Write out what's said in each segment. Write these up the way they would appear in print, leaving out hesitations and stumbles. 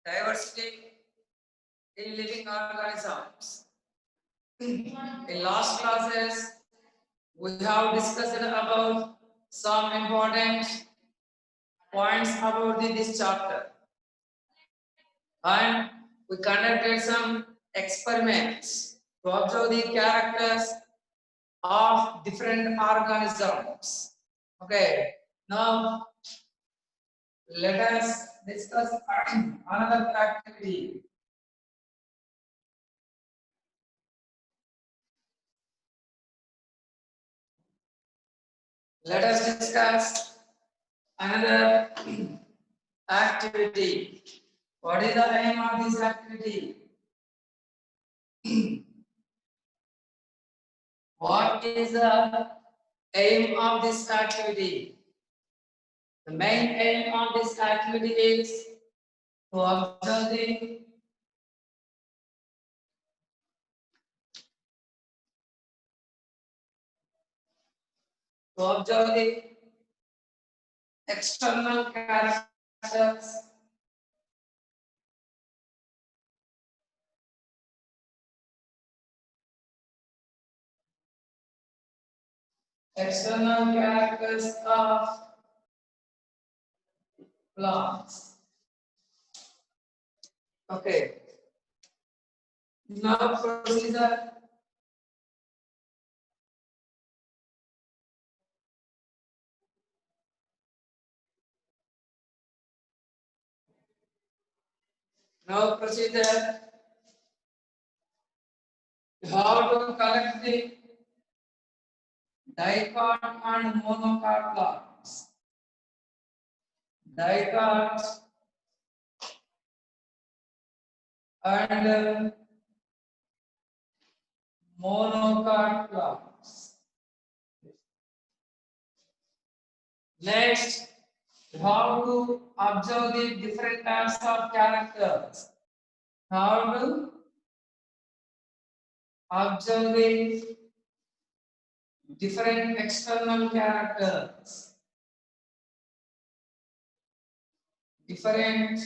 diversity in living organisms. In last classes, we have discussed about some important points about this chapter, and we conducted some experiments to observe the characters of different organisms. Okay, now let us discuss another activity. Let us discuss another activity. What is the aim of this activity? What is the aim of this activity? The main aim of this activity is to observe the external characters of plants. Okay. Now procedure. Now procedure. How to collect the dicot and monocot plants. Dicot and monocot plants. Next, how to observe the different types of characters. How to observe the different external characters. Different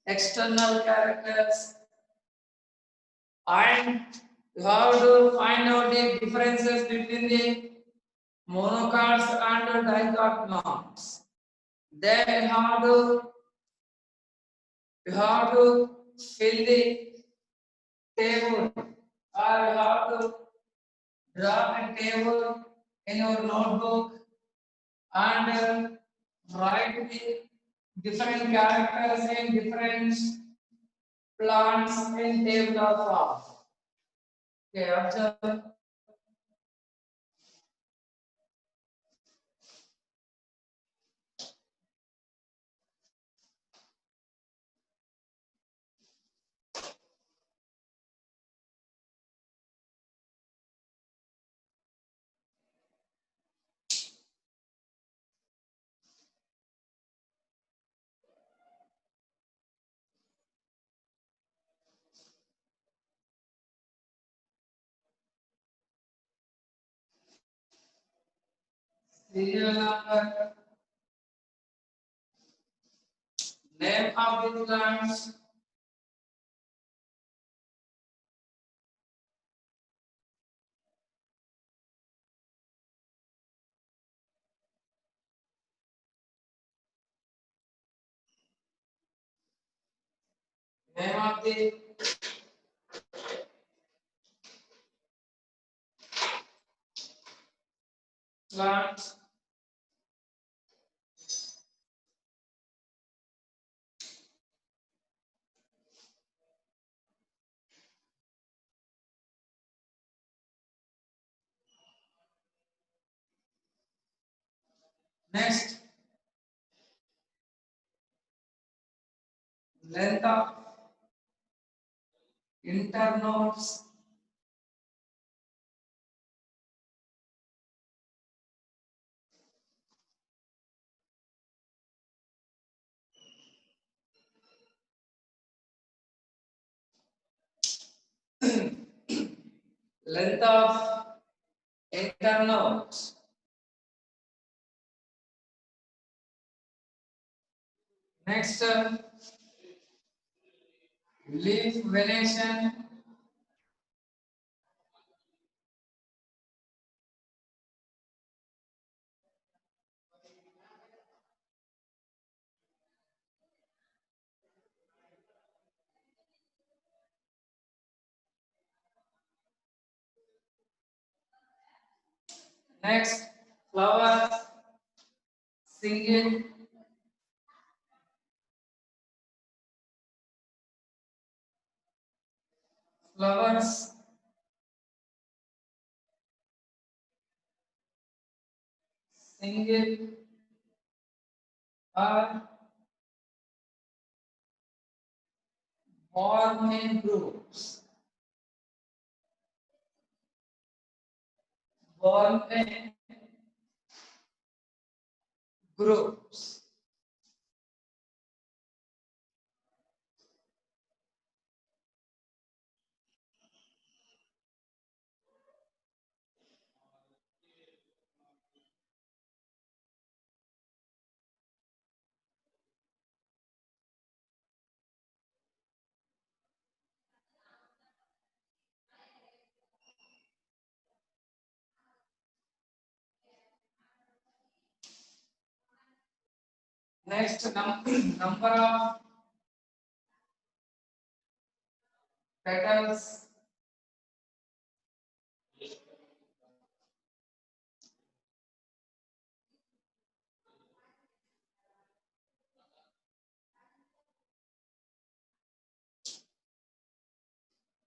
external characters, and you have to find out the differences between the monocots and dicot plants. Then you have to fill the table, or you have to draw a table in your notebook and write the different characters in different plants in tabular form. Okay, observe. Serial number, name of the plants, name of the plant, next length of internodes, length of internodes. Next, leaf venation. Next, flowers, single, flowers, single, are born in groups. Born in groups. Next, number of petals.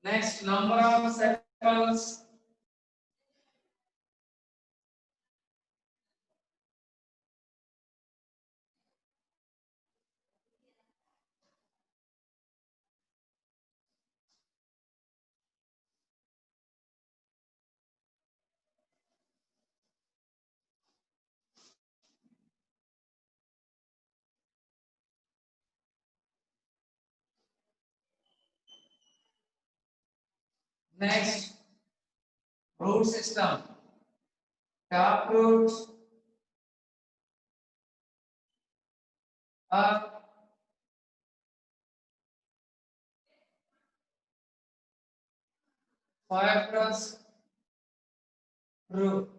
Next, number of sepals. Next, root system. Top root, up, fibrous root.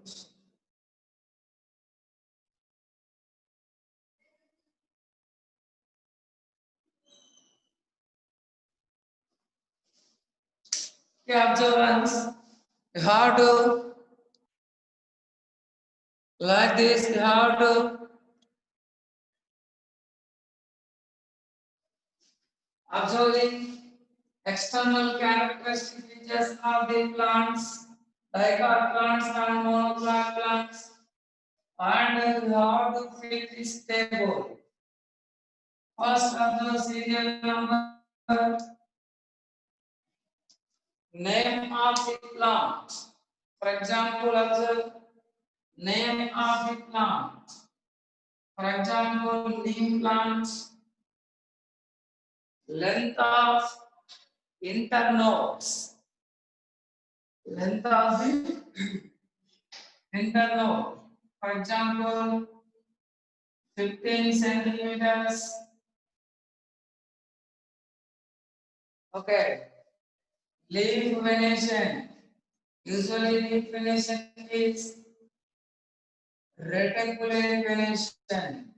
Okay, observance. You have to, like this, you have to observing external characteristic features of the plants, dicot plants and monoplant plants, and you have to fit this table. First, observe serial number, name of the plant. For example, observe name of the plant. For example, neem plant, length of internodes, length of the internode. For example, 15 centimeters. Okay. Leaf venation. Usually leaf venation is reticulate venation.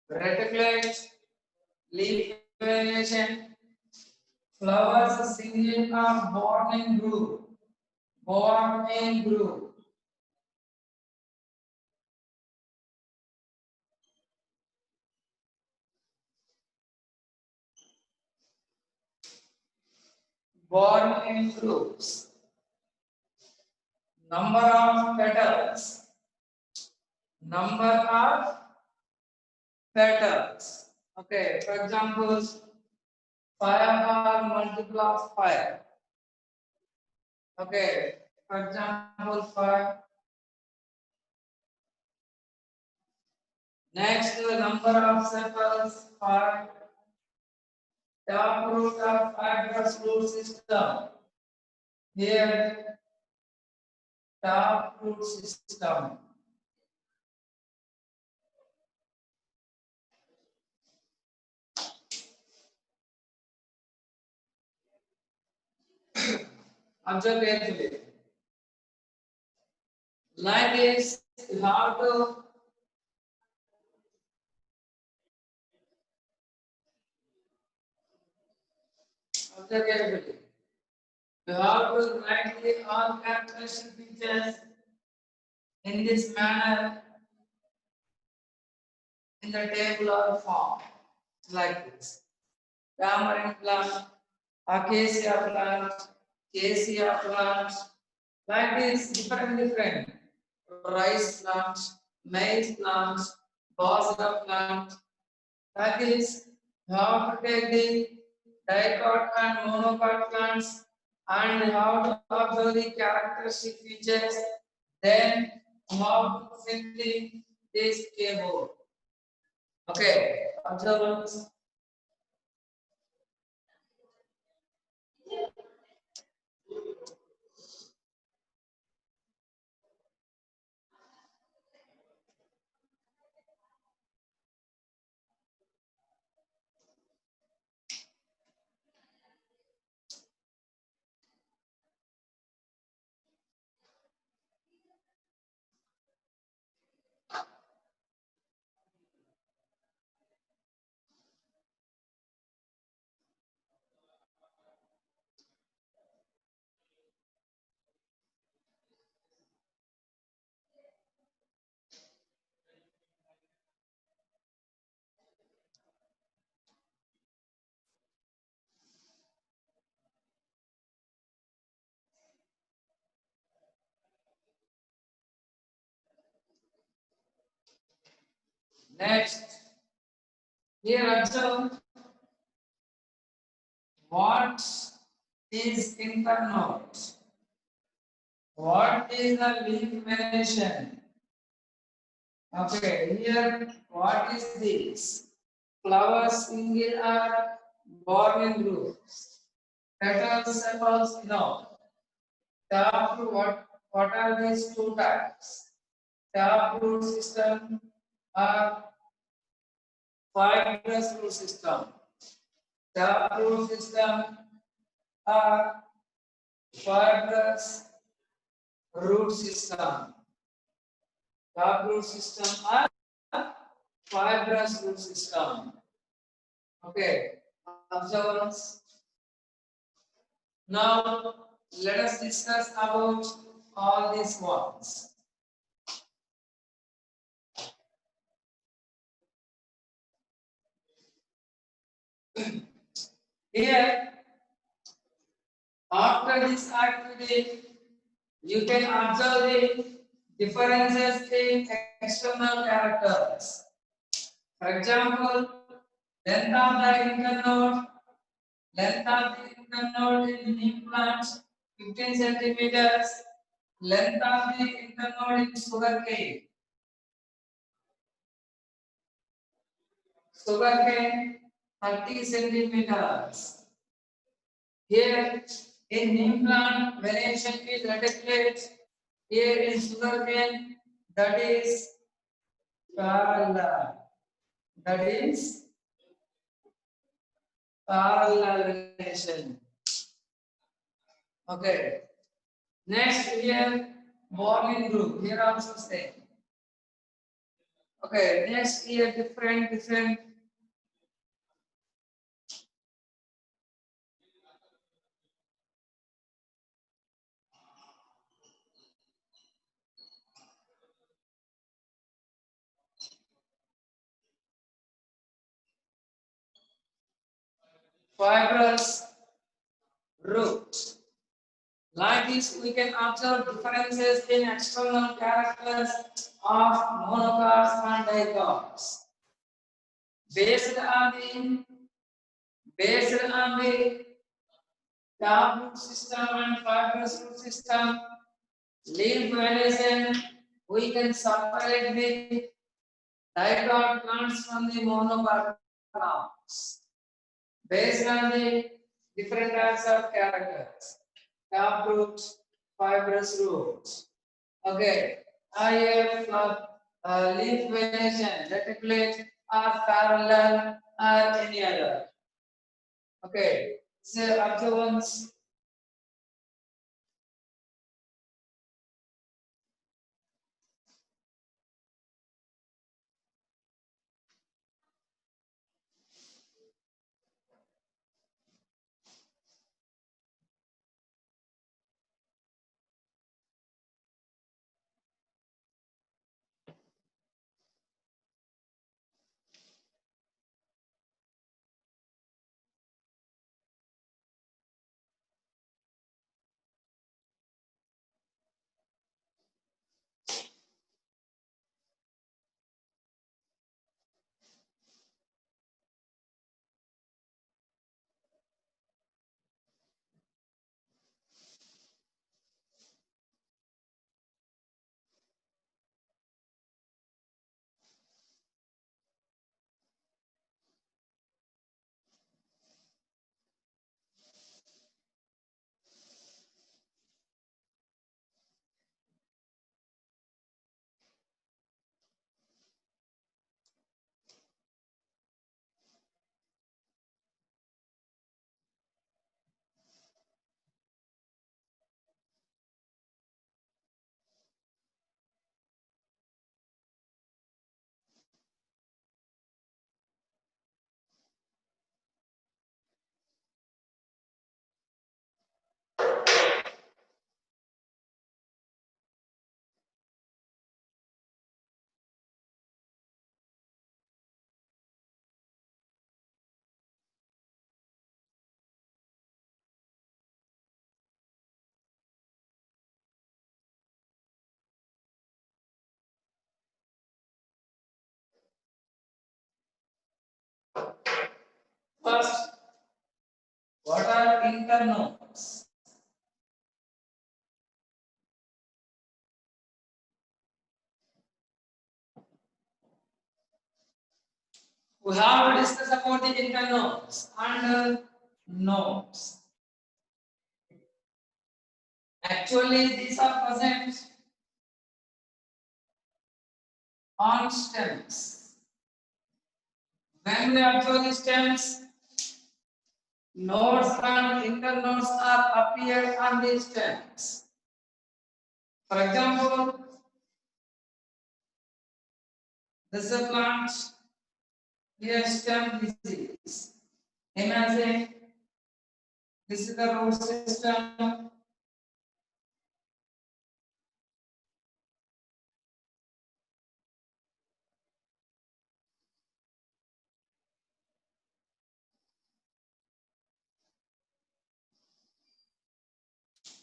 Reticulate leaf venation. Flowers single are born in group. Born in group. Born in groups. Number of petals. Number of petals. Okay, for example, 5 are multiple of 5. Okay, for example, 5. Next, the number of sepals, 5. Top root of fibrous root system. Here, taproot system. Observe carefully. Like this, you have to observe carefully. You have to write the all characteristic features in this manner in the table or form, like this. Tamarind plant, acacia plant, cassia plant, like this, different. Rice plant, maize plant, basra plant, like this. You have to take the dicot and monocot plants and you have to observe the characteristic features. Then you have to fill this table. Okay, observance. Next, here observe what is internode. What is the leaf venation? Okay, here what is this? Flowers single are born in groups. Petals, sepals, no. Taproot, what are these two types? Taproot system or fibrous root system. Taproot system or fibrous root system. Taproot system or fibrous root system. Okay, observance. Now let us discuss about all these ones. Here, after this activity, you can observe the differences in external characters. For example, length of the internode, in neem plants 15 centimeters, length of the internode in sugarcane. Sugarcane 30 centimeters. Here in neem plant, variation is reticulate. Here in sugarcane, that is parallel. That is parallel variation. Okay. Next here, born in group. Here also same. Okay. Next here, different. Fibrous root. Like this, we can observe differences in external characters of monocots and dicots. Based on the taproot system and fibrous root system, leaf venation, we can separate the dicot plants from the monocot plants based on the different types of characters. taproot, fibrous root. Okay, I have leaf venation, reticulate, or parallel, or any other. Okay, so observance. First, what are internodes? We have to discuss about the internodes and nodes. Actually, these are present on stems. When we observe the stems, nodes and internodes are appeared on the stems. For example, this is a plant. Here stem disease. Imagine this is the root system.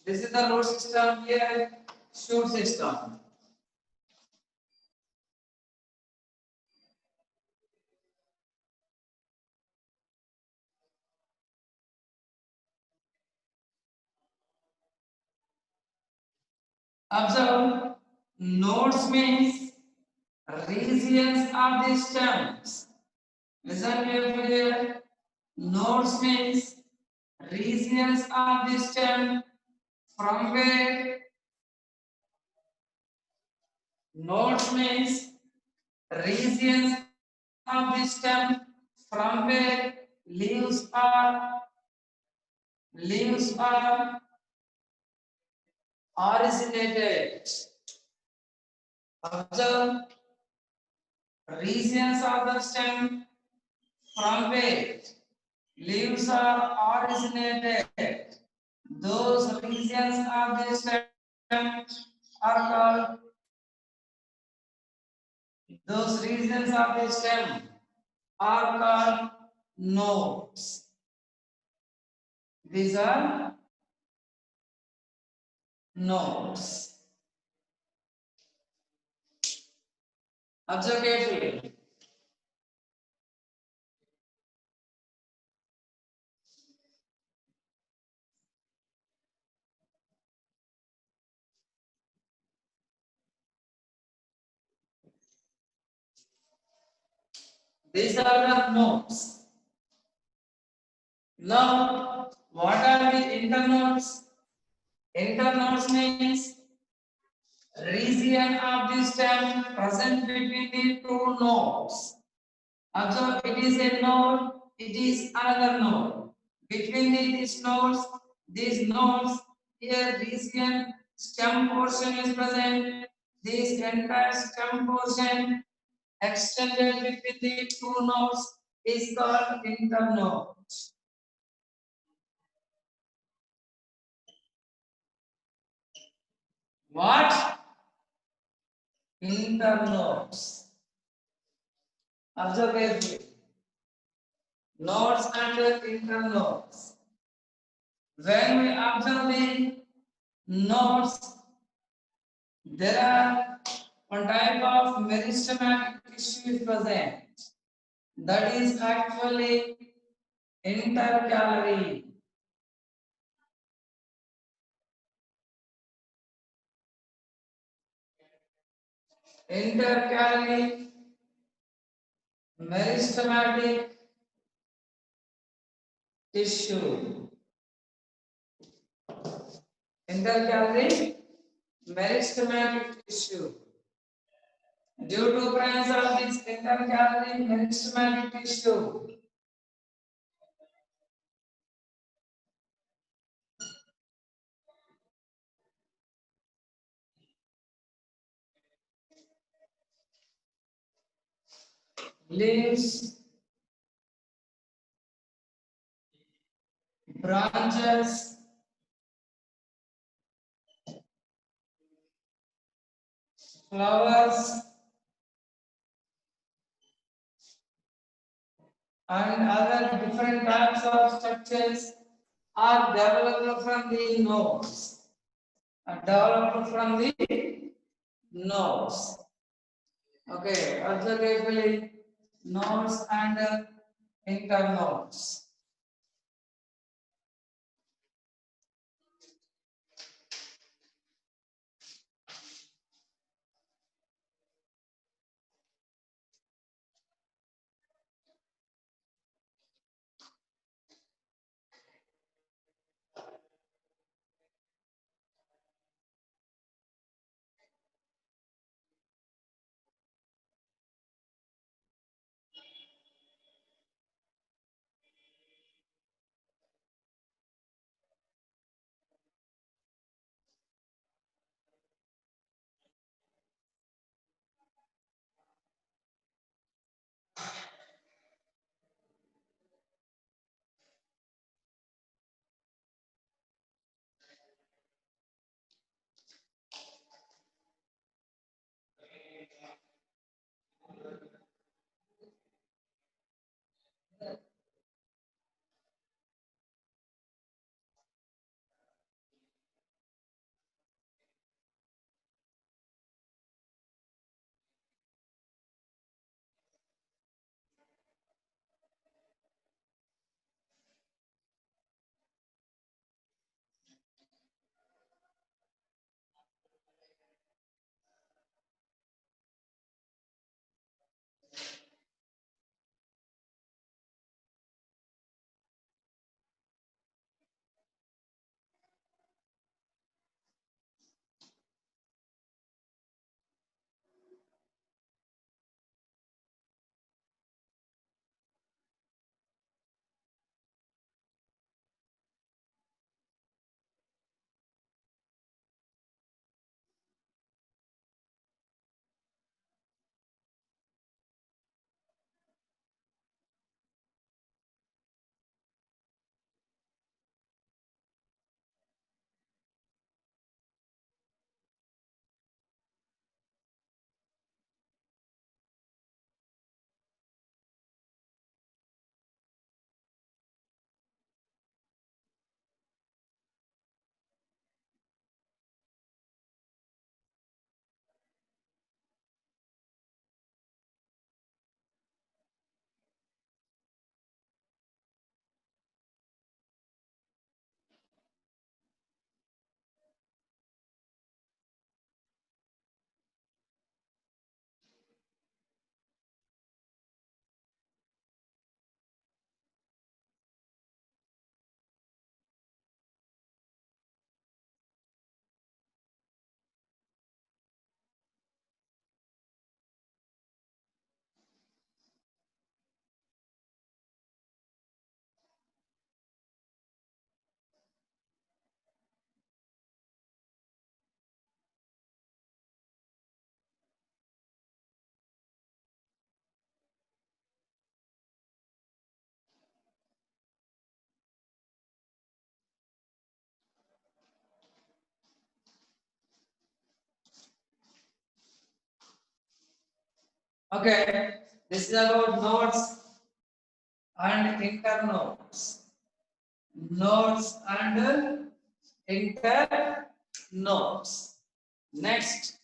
This is the root system. Here shoot system. Observe, nodes means regions of the stems. Listen carefully here. Nodes means regions of the stem from where nodes means regions of the stem from where leaves are originated. Observe, regions of the stem from where leaves are originated. Those regions of the stem are called nodes. These are nodes. Observe carefully. These are the nodes. Now, what are the internodes? Internodes means region of the stem present between the two nodes. Observe, it is a node, it is another node. Between these nodes, here region stem portion is present. This entire stem portion extended between the two nodes is called internode. What? Internodes. Observe carefully. Nodes and internodes. When we observe the nodes, there are one type of meristematic tissue is present. That is actually intercalary. Intercalary meristematic tissue. Intercalary meristematic tissue. Due to presence of this intercalary meristematic tissue, leaves, branches, flowers, and other different types of structures are developed from the nodes. Developed from the nodes. Okay, observe carefully. Nodes and internodes. Okay, this is about nodes and internodes. Nodes and internodes. Next,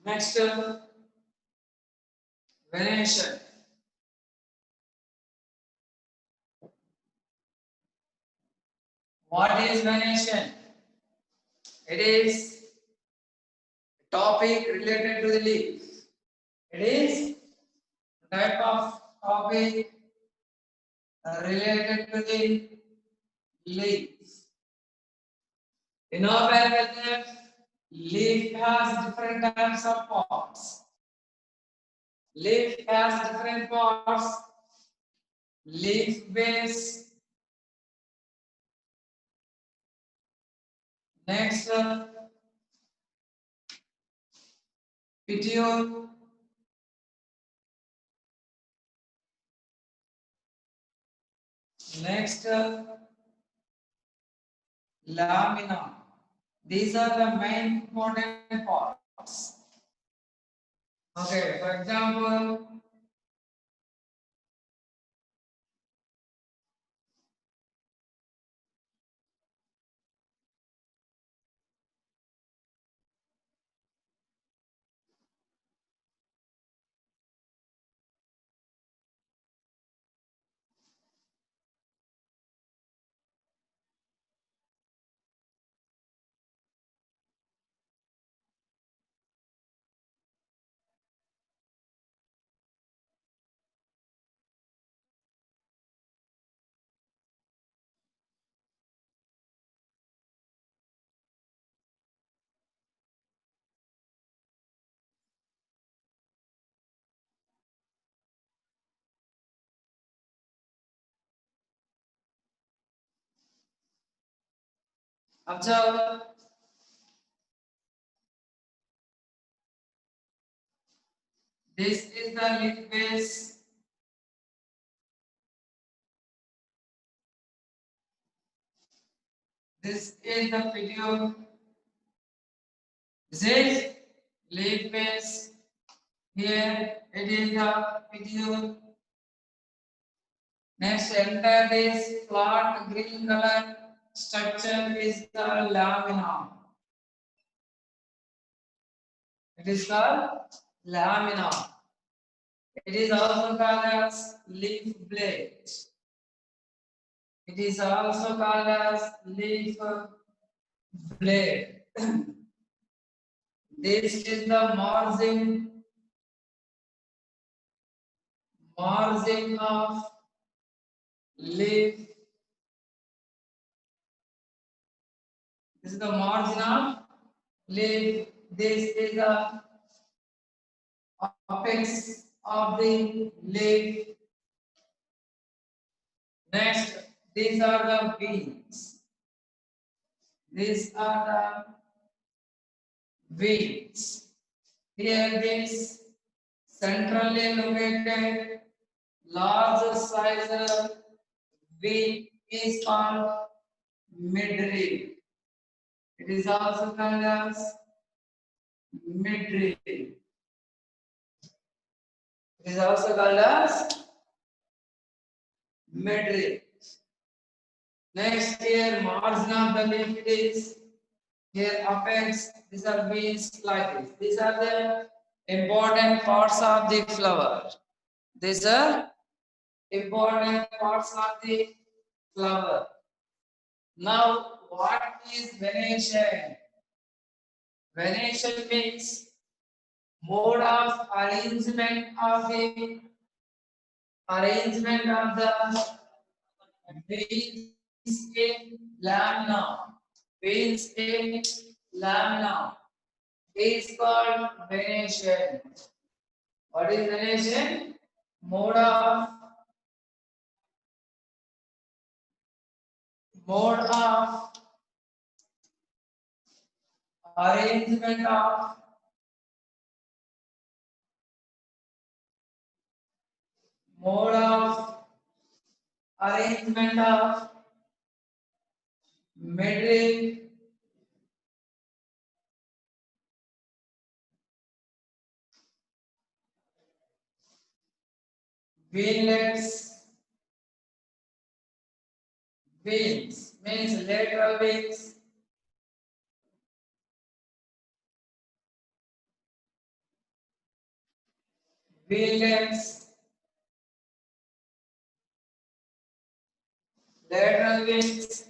next, Venetian. What is Venetian? It is a topic related to the leaf. It is a type of topic related to the leaf. In our method, leaf has different types of parts. Leaf has different parts. Leaf base. Next, petiole. Next, lamina. These are the main important parts. Okay, for example, observe this is the leaf base. This is the petiole. This is leaf base. Here it is the petiole. Next, enter this flat green color structure is the lamina. It is called lamina. It is also called as leaf blade. It is also called as leaf blade. This is the margin of leaf. This is the margin of leaf. This is the apex of the leaf. Next, these are the veins. These are the veins. Here, this centrally located large size vein is called midrib. It is also called as midrib. It is also called as midrib. Next here, margin of the leaf it is. Here apex, these are veins like this. These are the important parts of the flower. These are important parts of the flower. Now, what is venation? Venation means mode of arrangement of the veins in lamina. Veins in lamina is called venation. What is venation? Mode of arrangement of mode of arrangement of midrib veinlets. Veins means lateral veins. Veinlets, lateral veins,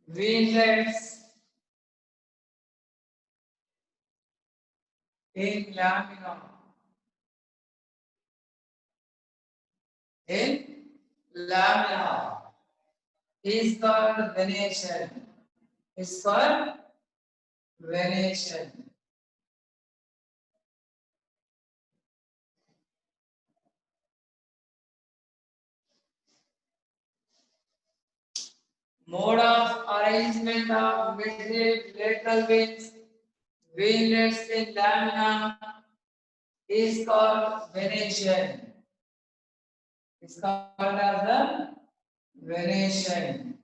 veinlets in lamina. In lamina is called venation. Is called venation. Mode of arrangement of midrib lateral veins, veinlets in lamina is called venation. It's called as the venation.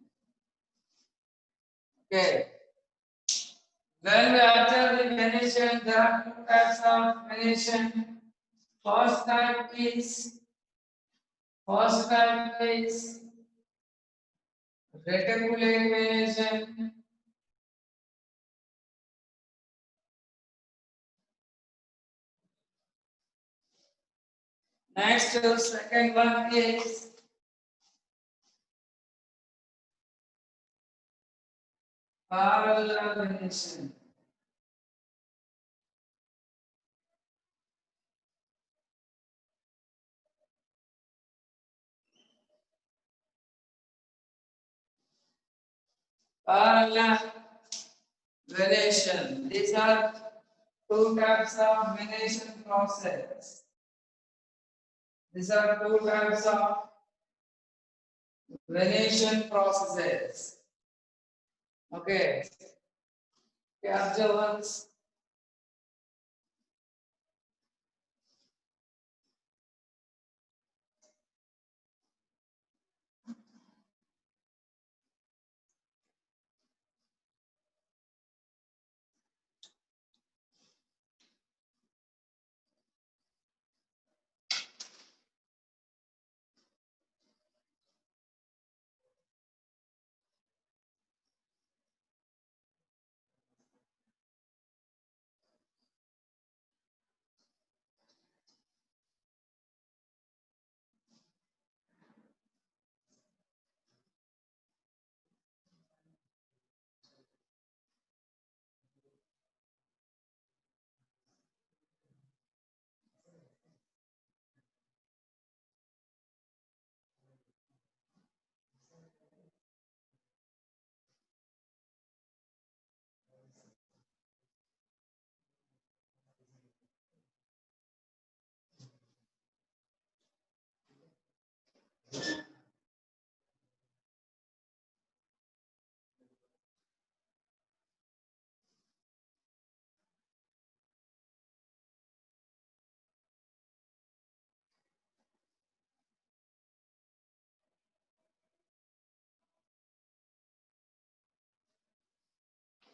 Okay. When we observe the venation, there are two types of venation. First type is reticulate venation. Next, second one is parallel venation. Parallel venation. These are two types of venation process. These are two types of venation processes. Okay. Observance.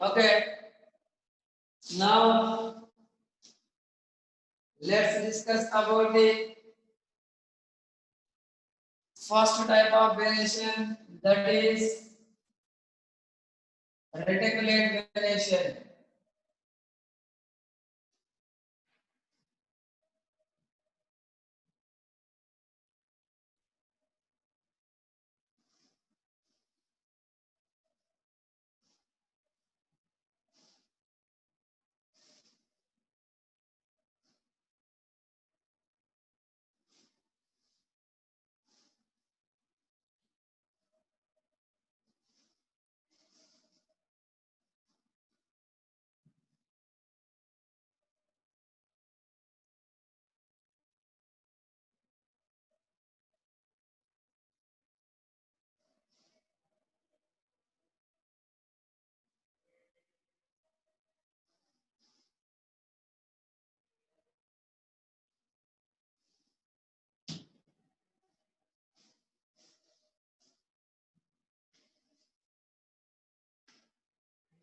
Okay. Now let's discuss about the First type of variation, that is reticulate variation.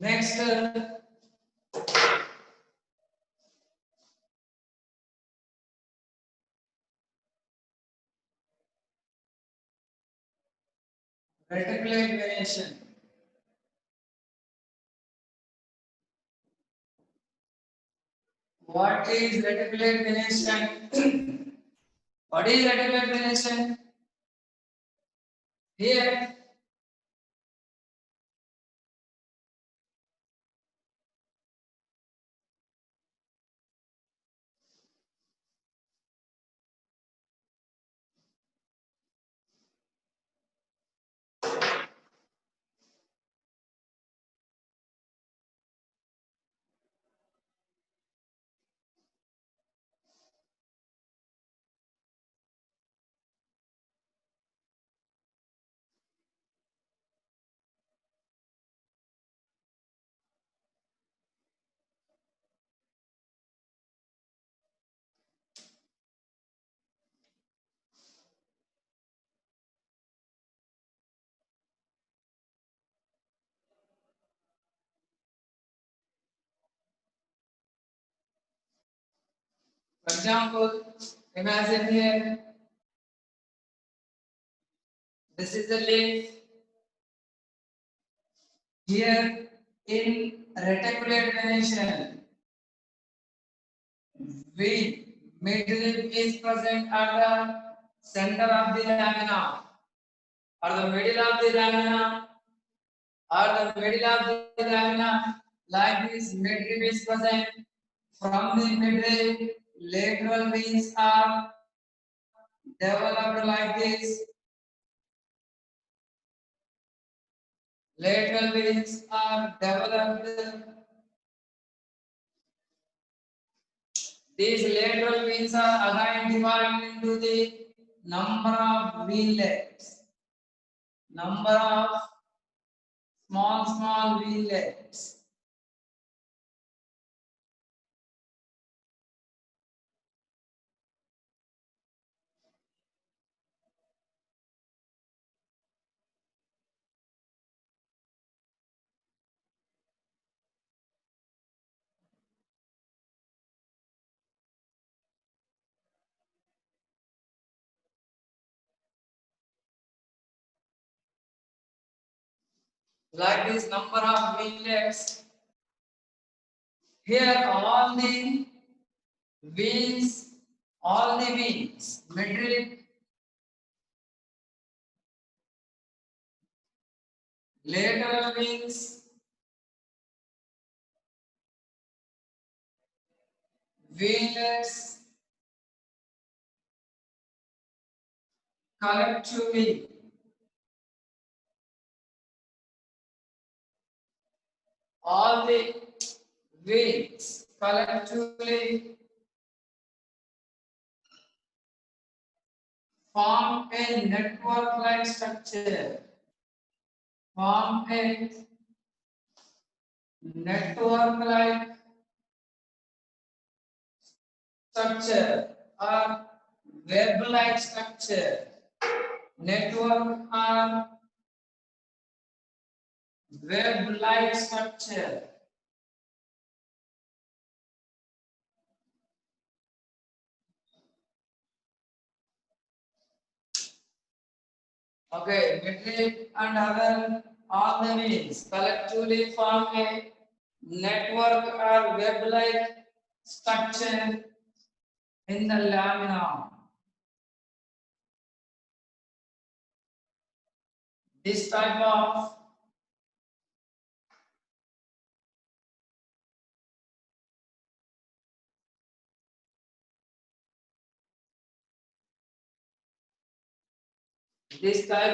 Next, reticulate variation. What is reticulate variation? What is reticulate variation? Here, for example, imagine here, this is the leaf. Here in reticulate variation, V midleaf is present at the center of the lamina, or the middle of the lamina, like this midleaf is present. From the midleaf, lateral veins are developed like this. Lateral veins are developed. These lateral veins are again divided into the number of veins. Number of small veins. Like this number of veins. Here veins, all the veins, midrib, lateral veins, veinlets, collectively, all the veins collectively form a network-like structure. Form a network-like structure or web-like structure. Network or web-like structure. Okay, midrib and other all the means collectively form a network or web-like structure in the lamina. This type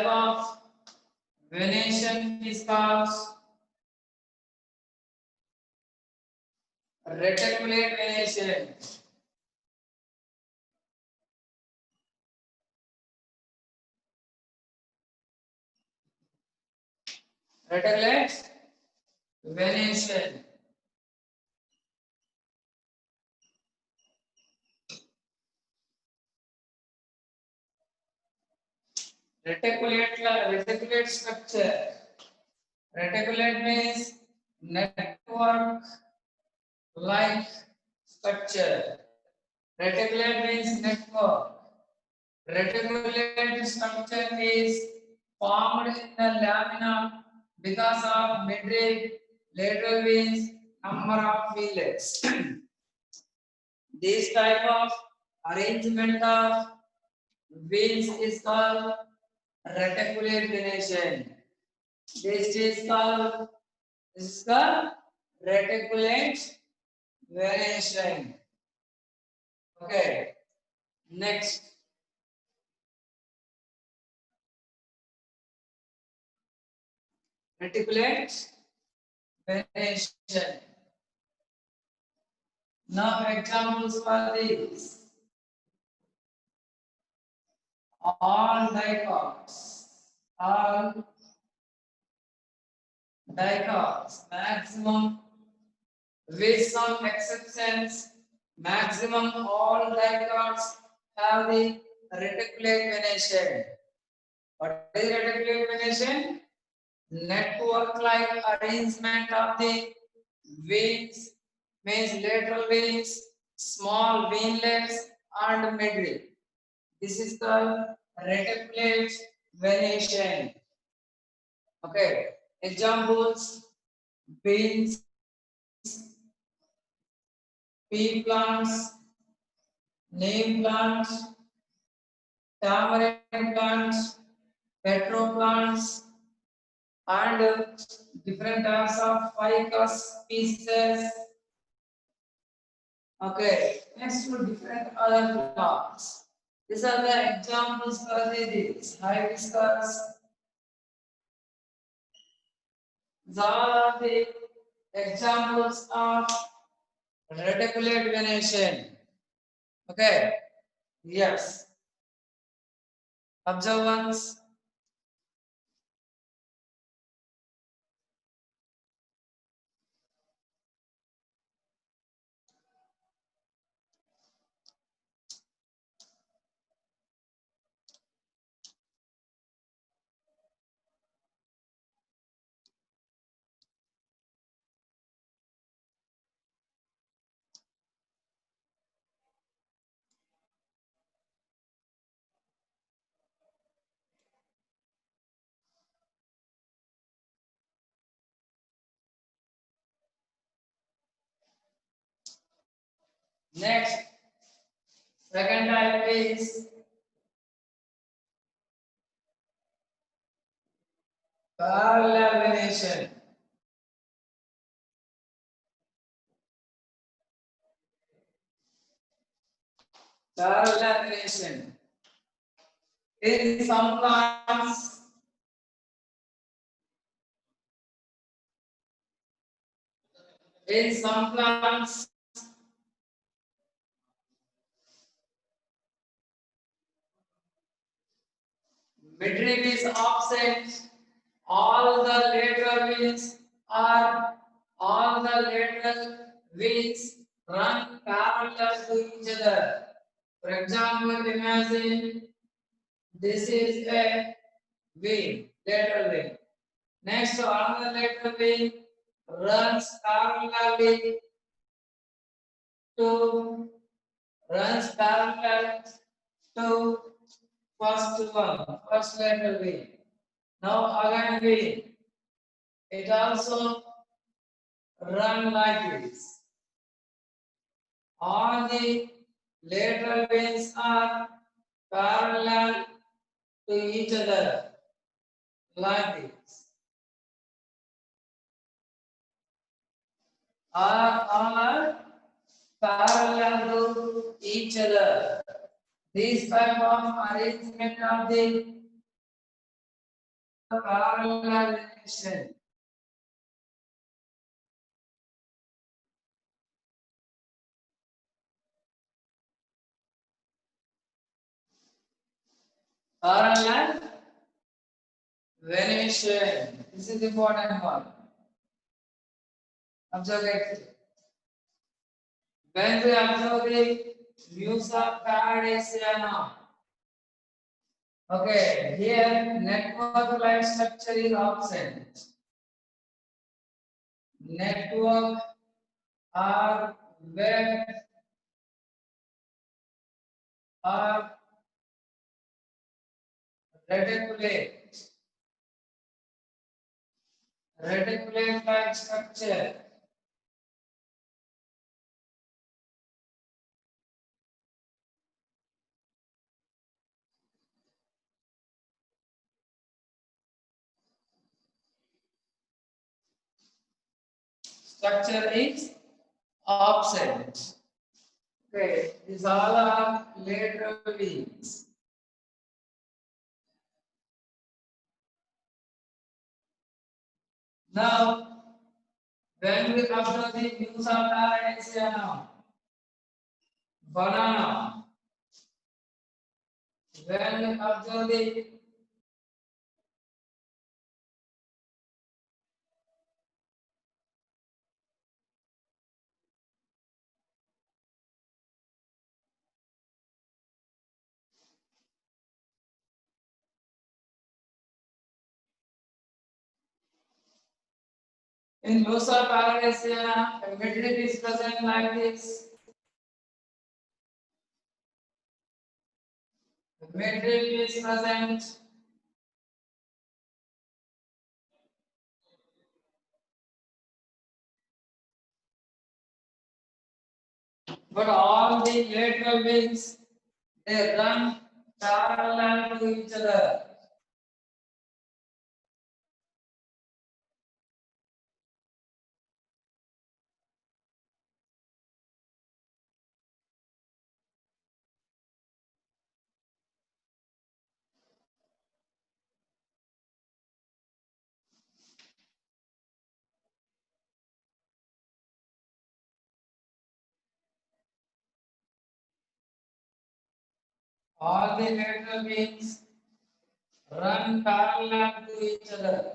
of venation is called reticulate venation. Reticulate venation. Reticulate structure. Reticulate means network like structure. Reticulate means network. Reticulate structure is formed in the lamina because of midrib, lateral veins, number of fillets. This type of arrangement of veins is called reticulate venation. This is called reticulate venation. Okay. Next. Reticulate venation. Now examples for these. All dichots. All dichots. Maximum with some exceptions. Maximum all dichots have the reticulate venation. What is reticulate venation? Network like arrangement of the veins, means lateral veins, small veinlets, and midrib. This is called reticulate venation. Okay, examples: beans, pea plants, neem plants, tamarind plants, petro plants, and different types of ficus species. Okay, next to different other plants. These are the examples for these hibiscus. These are the examples of reticulate venation. Okay, yes. Observe once. Next, second type is parallel venation. Parallel venation. In some plants, in some plants, midrib is absent. All the lateral veins are all the lateral veins run parallel to each other. For example, imagine this is a vein, lateral vein. Next, another lateral vein runs parallelly to runs parallel to first letter V. Now again V. It also run like this. All the lateral veins are parallel to each other like this. All are parallel to each other. This type of arrangement of the parallelization. Parallel venation. This is the important one. Observe it. When we observe the views of Paradisiana. Okay, here network like structure is absent. Network or web or reticulate. Reticulate like structure. Structure is absent. Okay, these all are lateral wings. Now, when we observe the views of Paradisia now, banana. When we observe the in views of Paradisia, the midrib is present like this. The midrib is present. But all the lateral wings, they run parallel to each other. All the lateral wings run parallel to each other.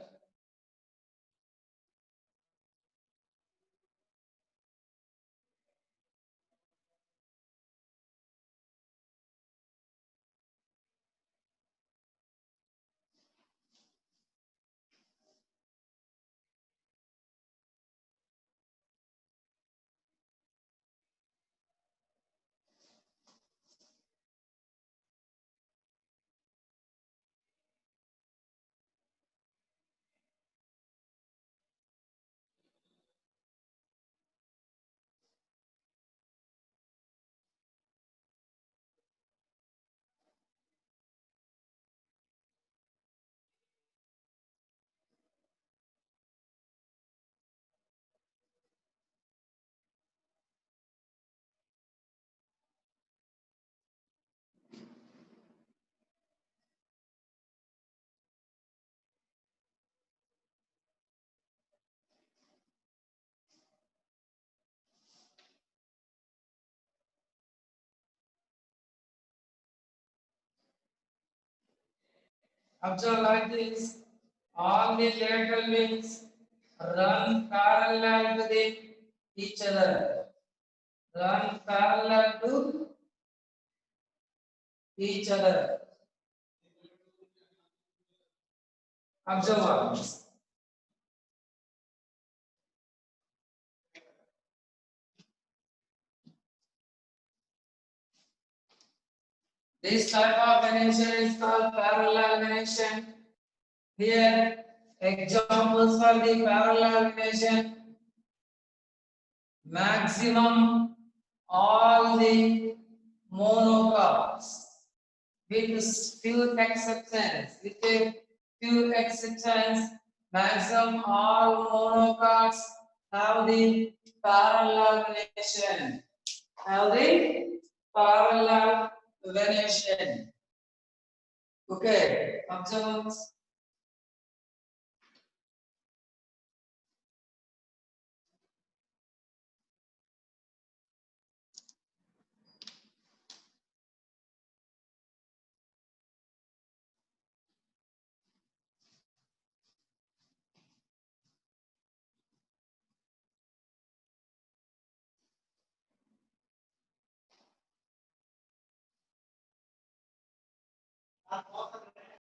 Observe like this. All the lateral wings run parallel to each other. Run parallel to each other. Observe this. This type of venation is called parallel venation. Here, examples for the parallel venation. Maximum all the monocarps with few exceptions. With a few exceptions, maximum all monocarps have the parallel venation. Have the parallel venation. Okay, observe